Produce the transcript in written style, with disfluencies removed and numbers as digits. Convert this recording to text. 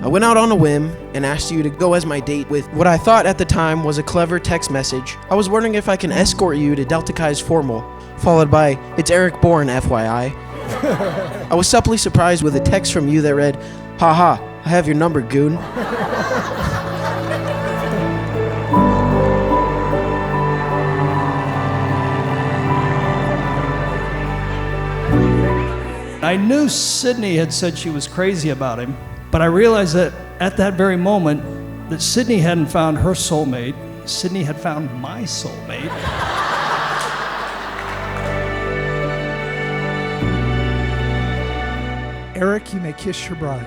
I went out on a whim and asked you to go as my date with what I thought at the time was a clever text message. I was wondering if I can escort you to Delta Chi's formal, followed by, "It's Eric Bourne, FYI." I was subtly surprised with a text from you that read, "Haha, I have your number, goon." I knew Sydney had said she was crazy about him, but I realized that at that very moment that Sydney hadn't found her soulmate. Sydney had found my soulmate. Eric, you may kiss your bride.